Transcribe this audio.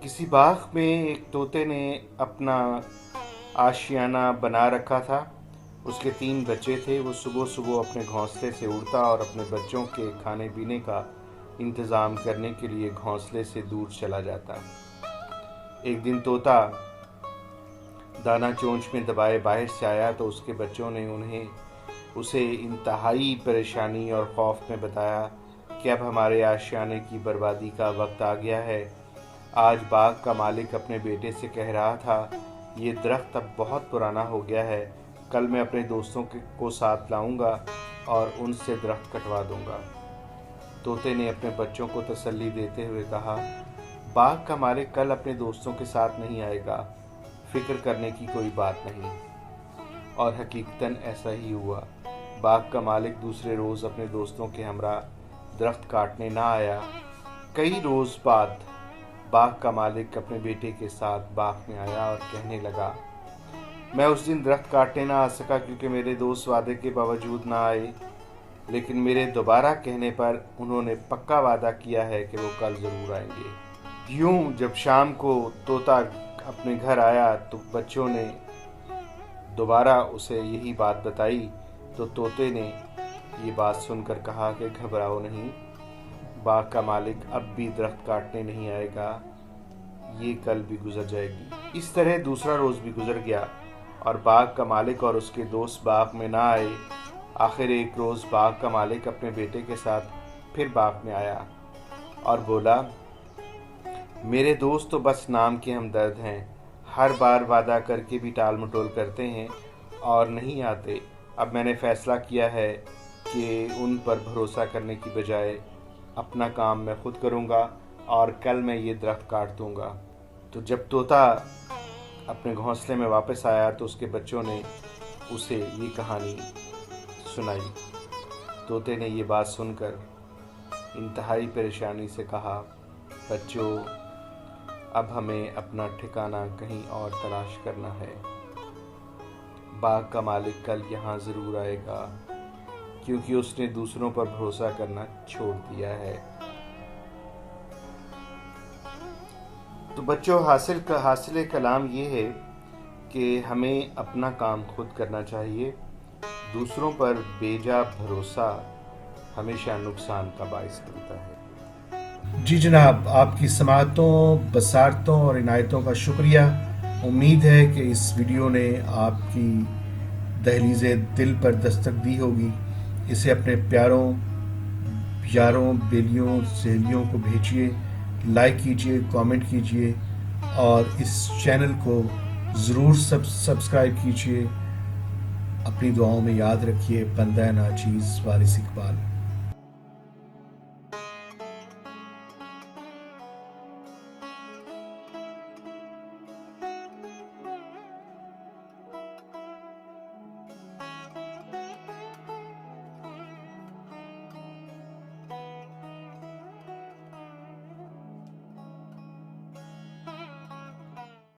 किसी बाग में एक तोते ने अपना आशियाना बना रखा था। उसके 3 बच्चे थे। वो सुबह सुबह अपने घोंसले से उड़ता और अपने बच्चों के खाने पीने का इंतज़ाम करने के लिए घोंसले से दूर चला जाता। एक दिन तोता दाना चोंच में दबाए बाहर से आया तो उसके बच्चों ने उसे इंतहाई परेशानी और खौफ में बताया कि अब हमारे आशियाने की बर्बादी का वक्त आ गया है। आज बाग का मालिक अपने बेटे से कह रहा था, ये दरख्त अब बहुत पुराना हो गया है। कल मैं अपने दोस्तों को साथ लाऊंगा और उनसे दरख्त कटवा दूंगा। तोते ने अपने बच्चों को तसल्ली देते हुए कहा, बाग का मालिक कल अपने दोस्तों के साथ नहीं आएगा, फिक्र करने की कोई बात नहीं। और हकीकतन ऐसा ही हुआ। बाग का मालिक दूसरे रोज़ अपने दोस्तों के हमरा दरख्त काटने ना आया। कई रोज़ बाद बाग का मालिक अपने बेटे के साथ बाग में आया और कहने लगा, मैं उस दिन दरख्त काटने ना आ सका क्योंकि मेरे दोस्त वादे के बावजूद ना आए, लेकिन मेरे दोबारा कहने पर उन्होंने पक्का वादा किया है कि वो कल ज़रूर आएंगे। यूं जब शाम को तोता अपने घर आया तो बच्चों ने दोबारा उसे यही बात बताई तो तोते ने ये बात सुनकर कहा कि घबराओ नहीं, बाग का मालिक अब भी दरख्त काटने नहीं आएगा, ये कल भी गुजर जाएगी। इस तरह दूसरा रोज़ भी गुजर गया और बाग का मालिक और उसके दोस्त बाग में ना आए। आखिर एक रोज़ बाग का मालिक अपने बेटे के साथ फिर बाग में आया और बोला, मेरे दोस्त तो बस नाम के हमदर्द हैं, हर बार वादा करके भी टाल मटोल करते हैं और नहीं आते। अब मैंने फ़ैसला किया है कि उन पर भरोसा करने की बजाय अपना काम मैं खुद करूँगा और कल मैं ये दरख्त काट दूँगा। तो जब तोता अपने घोंसले में वापस आया तो उसके बच्चों ने उसे ये कहानी सुनाई। तोते ने ये बात सुनकर इंतहाई परेशानी से कहा, बच्चों, अब हमें अपना ठिकाना कहीं और तलाश करना है। बाग का मालिक कल यहाँ ज़रूर आएगा क्योंकि उसने दूसरों पर भरोसा करना छोड़ दिया है। तो बच्चों, हासिल कलाम ये है कि हमें अपना काम खुद करना चाहिए। दूसरों पर बेजा भरोसा हमेशा नुकसान का बाइस बनता है। जी जनाब, आपकी समाअतों, बसारतों और इनायतों का शुक्रिया। उम्मीद है कि इस वीडियो ने आपकी दहलीज़ दिल पर दस्तक दी होगी। इसे अपने प्यारों, यारों, बेलियों, सहेलियों को भेजिए, लाइक कीजिए, कमेंट कीजिए और इस चैनल को ज़रूर सब्सक्राइब कीजिए। अपनी दुआओं में याद रखिए, बंदा नाचीज़ वारिस इकबाल।